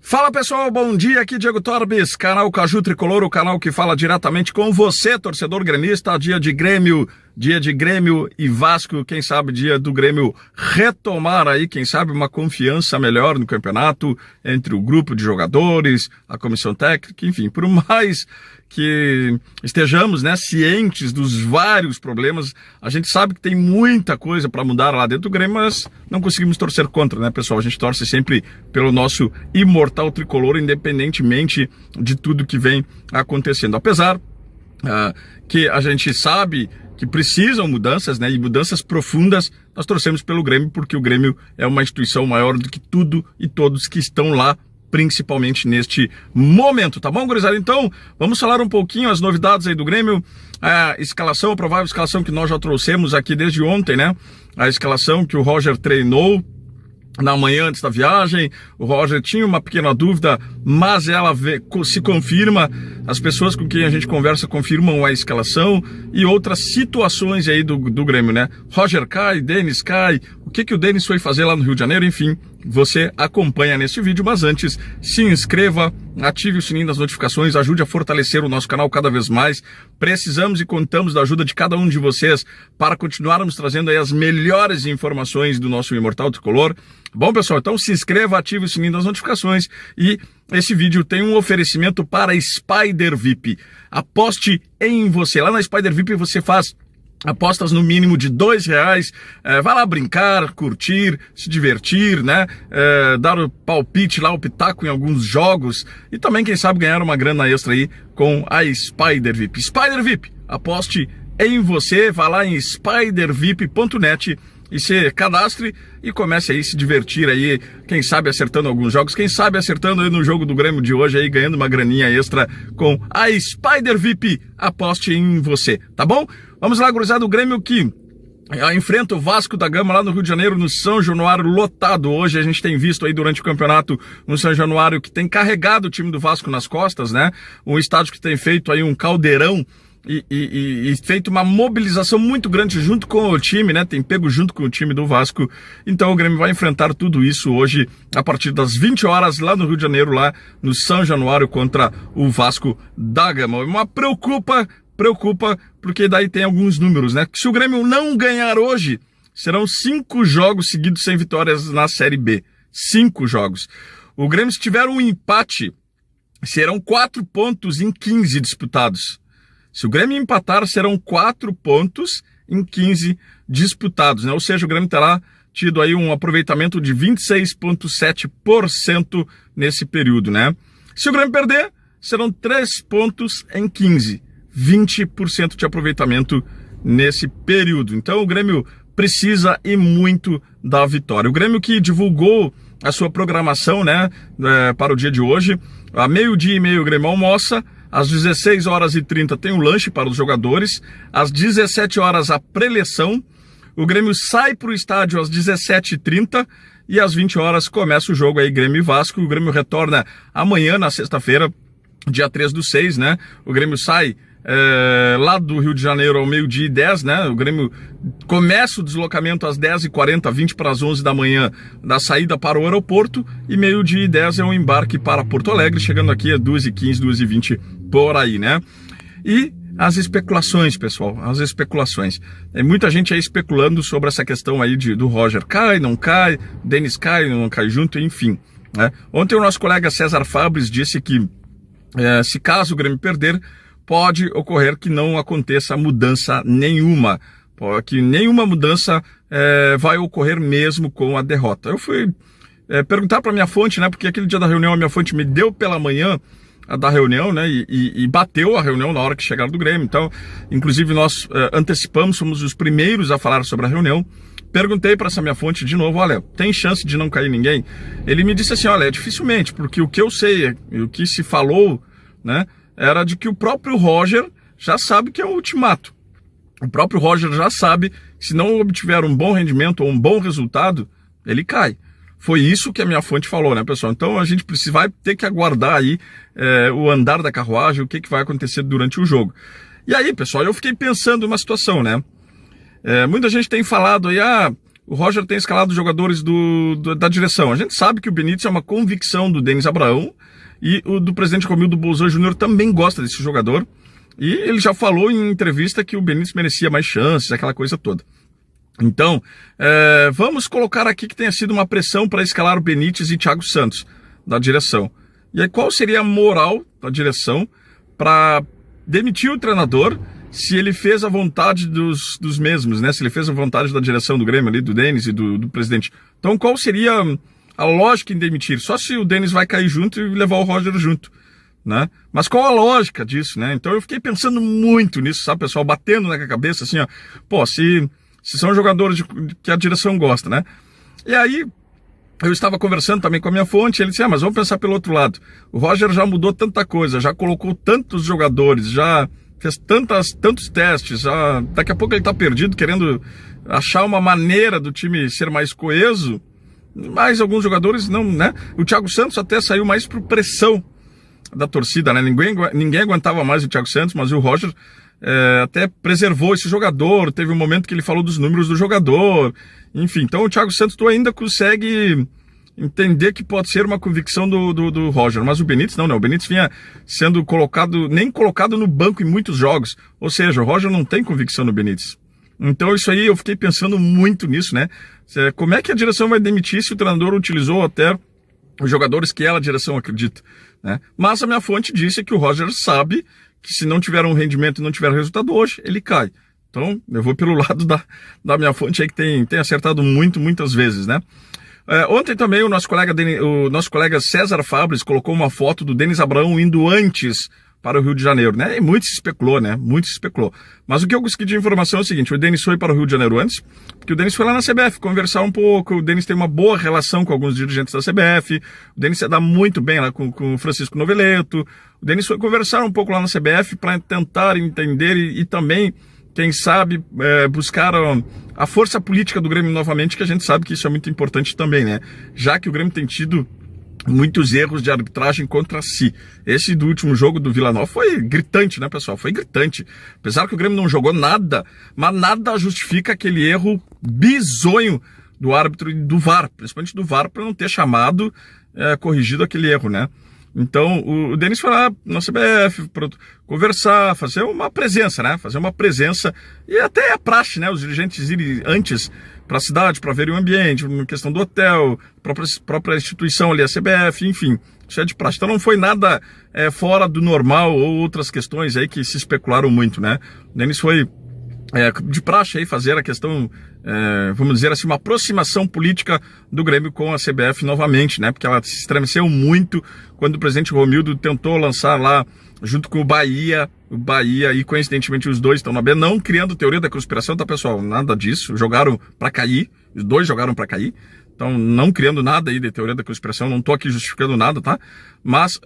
Fala pessoal, bom dia, aqui Diego Torbes, canal Caju Tricolor, o canal que fala diretamente com você, torcedor gremista, dia de Grêmio e Vasco, quem sabe dia do Grêmio retomar aí, quem sabe uma confiança melhor no campeonato, entre o grupo de jogadores, a comissão técnica, enfim, por mais que estejamos, cientes dos vários problemas, a gente sabe que tem muita coisa para mudar lá dentro do Grêmio, mas não conseguimos torcer contra, pessoal? A gente torce sempre pelo nosso imortal tricolor, independentemente de tudo que vem acontecendo. Apesar que a gente sabe que precisam mudanças, e mudanças profundas, nós torcemos pelo Grêmio, porque o Grêmio é uma instituição maior do que tudo e todos que estão lá, principalmente neste momento, tá bom, gurizada? Então, vamos falar um pouquinho as novidades aí do Grêmio, a escalação, a provável escalação que nós já trouxemos aqui desde ontem, a escalação que o Roger treinou na manhã antes da viagem. O Roger tinha uma pequena dúvida, mas ela se confirma, as pessoas com quem a gente conversa confirmam a escalação e outras situações aí do Grêmio, Roger cai, Denis cai, o que o Denis foi fazer lá no Rio de Janeiro, enfim, você acompanha neste vídeo, mas antes, se inscreva, ative o sininho das notificações, ajude a fortalecer o nosso canal cada vez mais. Precisamos e contamos da ajuda de cada um de vocês para continuarmos trazendo aí as melhores informações do nosso imortal tricolor. Bom, pessoal, então se inscreva, ative o sininho das notificações e esse vídeo tem um oferecimento para Spider VIP. Aposte em você. Lá na Spider VIP você faz apostas no mínimo de R$2, vai lá brincar, curtir, se divertir, dar o palpite lá, o pitaco em alguns jogos e também, quem sabe, ganhar uma grana extra aí com a Spider VIP. Spider VIP, aposte em você, vá lá em spidervip.net e se cadastre e comece aí a se divertir aí, quem sabe acertando alguns jogos, quem sabe acertando aí no jogo do Grêmio de hoje aí, ganhando uma graninha extra com a Spider VIP, aposte em você, tá bom? Vamos lá, gurizada, o Grêmio que enfrenta o Vasco da Gama lá no Rio de Janeiro, no São Januário, lotado. Hoje a gente tem visto aí durante o campeonato no São Januário que tem carregado o time do Vasco nas costas, Um estádio que tem feito aí um caldeirão e feito uma mobilização muito grande junto com o time, tem pego junto com o time do Vasco. Então o Grêmio vai enfrentar tudo isso hoje a partir das 20 horas lá no Rio de Janeiro, lá no São Januário contra o Vasco da Gama. Uma preocupa, porque daí tem alguns números, que se o Grêmio não ganhar hoje, serão 5 jogos seguidos sem vitórias na Série B. 5 jogos. O Grêmio, se tiver um empate, serão 4 pontos em 15 disputados. Se o Grêmio empatar, serão 4 pontos em 15 disputados, Ou seja, o Grêmio terá tido aí um aproveitamento de 26,7% nesse período, Se o Grêmio perder, serão 3 pontos em 15. 20% de aproveitamento nesse período. Então o Grêmio precisa e muito da vitória. O Grêmio que divulgou a sua programação, para o dia de hoje, a 12h30 o Grêmio almoça, às 16h30 tem um lanche para os jogadores, às 17h a preleção, o Grêmio sai para o estádio às 17h30 e às 20 horas começa o jogo aí, Grêmio e Vasco. O Grêmio retorna amanhã, na sexta-feira, dia 3/6, O Grêmio sai lá do Rio de Janeiro ao 12h10, O Grêmio começa o deslocamento às 10h40, 20 para as 11 da manhã, da saída para o aeroporto, e 12h10 é um embarque para Porto Alegre, chegando aqui a 2h15, 2h20 por aí, E as especulações, pessoal, as especulações. Tem muita gente aí especulando sobre essa questão aí do Roger cai, não cai, Denis cai, não cai junto, enfim. Ontem o nosso colega César Fabres disse que se caso o Grêmio perder, pode ocorrer que não aconteça mudança nenhuma, que nenhuma mudança vai ocorrer mesmo com a derrota. Eu fui perguntar para minha fonte, porque aquele dia da reunião a minha fonte me deu pela manhã da reunião, e bateu a reunião na hora que chegaram do Grêmio. Então, inclusive nós antecipamos, somos os primeiros a falar sobre a reunião. Perguntei para essa minha fonte de novo, olha, tem chance de não cair ninguém? Ele me disse assim, olha, dificilmente, porque o que eu sei, o que se falou, era de que o próprio Roger já sabe que é um ultimato. O próprio Roger já sabe que se não obtiver um bom rendimento ou um bom resultado, ele cai. Foi isso que a minha fonte falou, pessoal? Então a gente vai ter que aguardar aí o andar da carruagem, o que vai acontecer durante o jogo. E aí, pessoal, eu fiquei pensando em uma situação, Muita gente tem falado aí, o Roger tem escalado jogadores da direção. A gente sabe que o Benítez é uma convicção do Denis Abraão e o do presidente Romildo Bolzan Júnior também gosta desse jogador. E ele já falou em entrevista que o Benítez merecia mais chances, aquela coisa toda. Então, vamos colocar aqui que tenha sido uma pressão para escalar o Benítez e Thiago Santos da direção. E aí qual seria a moral da direção para demitir o treinador se ele fez a vontade dos mesmos, né? Se ele fez a vontade da direção do Grêmio ali, do Denis e do presidente. Então qual seria a lógica em demitir? Só se o Denis vai cair junto e levar o Roger junto, né? Mas qual a lógica disso, né? Então eu fiquei pensando muito nisso, sabe, pessoal? Batendo na cabeça assim, ó. Pô, se são jogadores que a direção gosta, né? E aí eu estava conversando também com a minha fonte, ele disse, mas vamos pensar pelo outro lado. O Roger já mudou tanta coisa, já colocou tantos jogadores, já fez tantos testes, já daqui a pouco ele está perdido, querendo achar uma maneira do time ser mais coeso, mas alguns jogadores não, né? O Thiago Santos até saiu mais por pressão da torcida, né? Ninguém aguentava mais o Thiago Santos, mas o Roger até preservou esse jogador, teve um momento que ele falou dos números do jogador, enfim. Então o Thiago Santos tu ainda consegue entender que pode ser uma convicção do Roger, mas o Benítez não, o Benítez vinha sendo nem colocado no banco em muitos jogos, ou seja, o Roger não tem convicção no Benítez. Então isso aí eu fiquei pensando muito nisso, né? Como é que a direção vai demitir se o treinador utilizou até os jogadores que ela, a direção, acredita, né? Mas a minha fonte disse que o Roger sabe que se não tiver um rendimento e não tiver resultado hoje, ele cai. Então eu vou pelo lado da minha fonte aí que tem acertado muitas vezes, né? Ontem também o nosso colega César Fabres colocou uma foto do Denis Abraão indo antes para o Rio de Janeiro, né? E muito se especulou, né? Muito se especulou. Mas o que eu consegui de informação é o seguinte, o Denis foi para o Rio de Janeiro antes, porque o Denis foi lá na CBF conversar um pouco, o Denis tem uma boa relação com alguns dirigentes da CBF, o Denis se dá muito bem lá com o Francisco Noveleto, o Denis foi conversar um pouco lá na CBF para tentar entender e também, quem sabe, buscar a força política do Grêmio novamente, que a gente sabe que isso é muito importante também, né? Já que o Grêmio tem tido muitos erros de arbitragem contra si. Esse do último jogo do Vila Nova foi gritante, né, pessoal? Foi gritante. Apesar que o Grêmio não jogou nada, mas nada justifica aquele erro bizonho do árbitro e do VAR, principalmente do VAR, para não ter chamado, corrigido aquele erro, né? Então, o Denis foi lá na CBF para conversar, fazer uma presença, né? Fazer uma presença, e até é praxe, né? Os dirigentes irem antes para a cidade, para verem o ambiente, uma questão do hotel, própria instituição ali, a CBF, enfim, isso é de praxe. Então não foi nada fora do normal ou outras questões aí que se especularam muito, né? O Denis foi de praxe aí fazer a questão, vamos dizer assim, uma aproximação política do Grêmio com a CBF novamente, né? Porque ela se estremeceu muito quando o presidente Romildo tentou lançar lá, junto com o Bahia, e coincidentemente os dois estão na B, não criando teoria da conspiração, tá, pessoal? Nada disso, jogaram para cair, os dois jogaram para cair, então não criando nada aí de teoria da conspiração, não tô aqui justificando nada, tá? Mas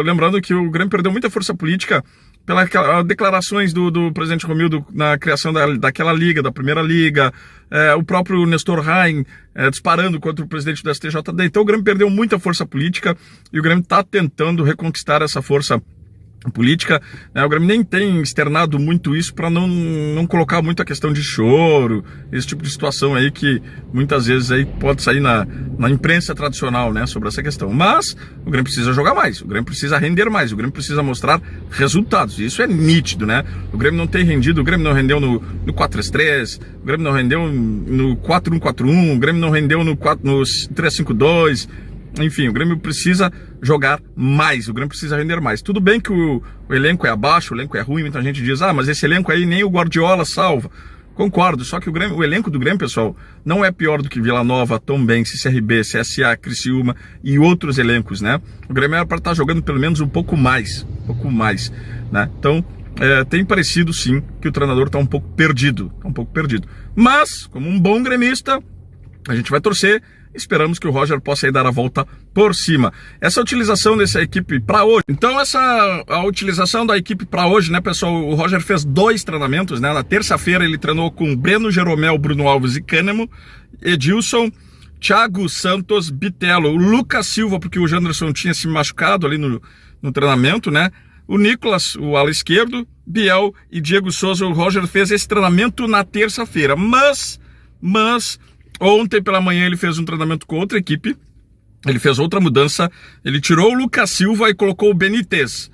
lembrando que o Grêmio perdeu muita força política pelas declarações do presidente Romildo na criação daquela liga, da primeira liga, o próprio Nestor Rain disparando contra o presidente do STJD. Então o Grêmio perdeu muita força política e o Grêmio está tentando reconquistar essa força política, né? O Grêmio nem tem externado muito isso para não colocar muito a questão de choro, esse tipo de situação aí que muitas vezes aí pode sair na imprensa tradicional, né, sobre essa questão. Mas o Grêmio precisa jogar mais, o Grêmio precisa render mais, o Grêmio precisa mostrar resultados, e isso é nítido, né? O Grêmio não tem rendido, o Grêmio não rendeu no 4-3-3, o Grêmio não rendeu no 4-1-4-1, o Grêmio não rendeu no 3-5-2, enfim, o Grêmio precisa jogar mais, o Grêmio precisa render mais. Tudo bem que o elenco é abaixo, o elenco é ruim, muita gente diz, mas esse elenco aí nem o Guardiola salva. Concordo, só que o elenco do Grêmio, pessoal, não é pior do que Vila Nova, Tombense, CRB, CSA, Criciúma e outros elencos, né? O Grêmio era para estar jogando pelo menos um pouco mais, né? Então, tem parecido sim que o treinador está um pouco perdido, Mas, como um bom gremista, a gente vai torcer. Esperamos que o Roger possa aí dar a volta por cima. Essa utilização dessa equipe para hoje. Então a utilização da equipe para hoje, né, pessoal? O Roger fez 2 treinamentos, né? Na terça-feira ele treinou com Breno Jeromel, Bruno Alves e Cânimo, Edilson, Thiago Santos, Bitelo, o Lucas Silva, porque o Janderson tinha se machucado ali no treinamento, né? O Nicolas, o ala esquerdo, Biel e Diego Souza. O Roger fez esse treinamento na terça-feira, mas Ontem pela manhã ele fez um treinamento com outra equipe, ele fez outra mudança, ele tirou o Lucas Silva e colocou o Benítez.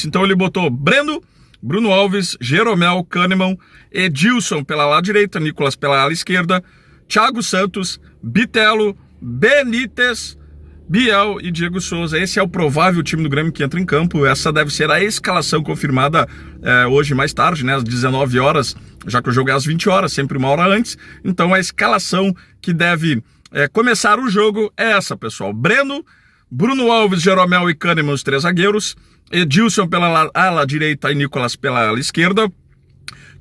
Então ele botou Breno, Bruno Alves, Jeromel, Kahneman, Edilson pela ala direita, Nicolas pela ala esquerda, Thiago Santos, Bitelo, Benítez, Biel e Diego Souza. Esse é o provável time do Grêmio que entra em campo. Essa deve ser a escalação confirmada hoje mais tarde, né, às 19 horas, já que o jogo é às 20 horas, sempre uma hora antes. Então a escalação que deve começar o jogo é essa, pessoal. Breno, Bruno Alves, Jeromel e Kahneman, os 3 zagueiros. Edilson pela ala direita e Nicolas pela ala esquerda.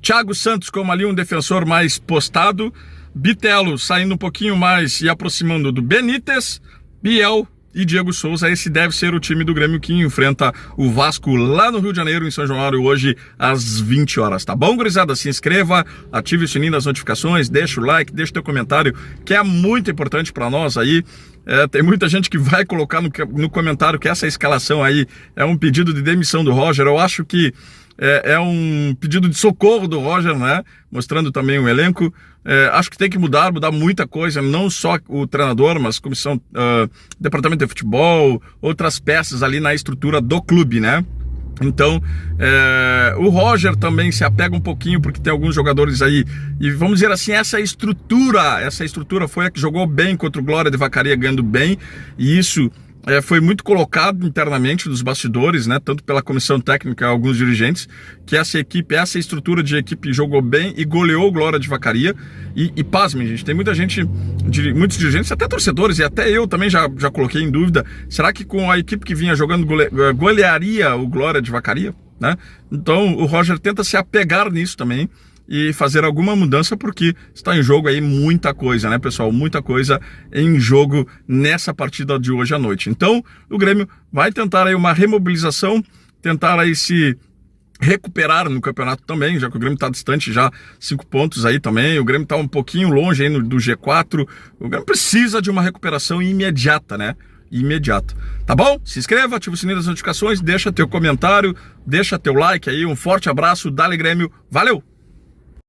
Thiago Santos como ali um defensor mais postado. Bitelo saindo um pouquinho mais e aproximando do Benítez. Biel e Diego Souza. Esse deve ser o time do Grêmio que enfrenta o Vasco lá no Rio de Janeiro, em São Januário, hoje às 20 horas. Tá bom, gurizada? Se inscreva, ative o sininho das notificações, deixa o like, deixa o teu comentário, que é muito importante para nós aí. Tem muita gente que vai colocar no comentário que essa escalação aí é um pedido de demissão do Roger. Eu acho que é um pedido de socorro do Roger, né? Mostrando também o elenco. Acho que tem que mudar muita coisa, não só o treinador, mas comissão, departamento de futebol, outras peças ali na estrutura do clube, né? Então, o Roger também se apega um pouquinho, porque tem alguns jogadores aí, e vamos dizer assim, essa estrutura foi a que jogou bem contra o Glória de Vacaria, ganhando bem, e isso foi muito colocado internamente nos bastidores, né, tanto pela comissão técnica, alguns dirigentes, que essa estrutura de equipe jogou bem e goleou o Glória de Vacaria. E pasmem, gente, tem muita gente, muitos dirigentes, até torcedores, e até eu também já coloquei em dúvida, será que com a equipe que vinha jogando golearia o Glória de Vacaria, né? Então o Roger tenta se apegar nisso também e fazer alguma mudança, porque está em jogo aí muita coisa, né, pessoal? Muita coisa em jogo nessa partida de hoje à noite. Então, o Grêmio vai tentar aí uma remobilização, tentar aí se recuperar no campeonato também, já que o Grêmio está distante já 5 pontos aí também, o Grêmio está um pouquinho longe aí do G4, o Grêmio precisa de uma recuperação imediata, né? Imediato. Tá bom? Se inscreva, ativa o sininho das notificações, deixa teu comentário, deixa teu like aí, um forte abraço, dale Grêmio, valeu!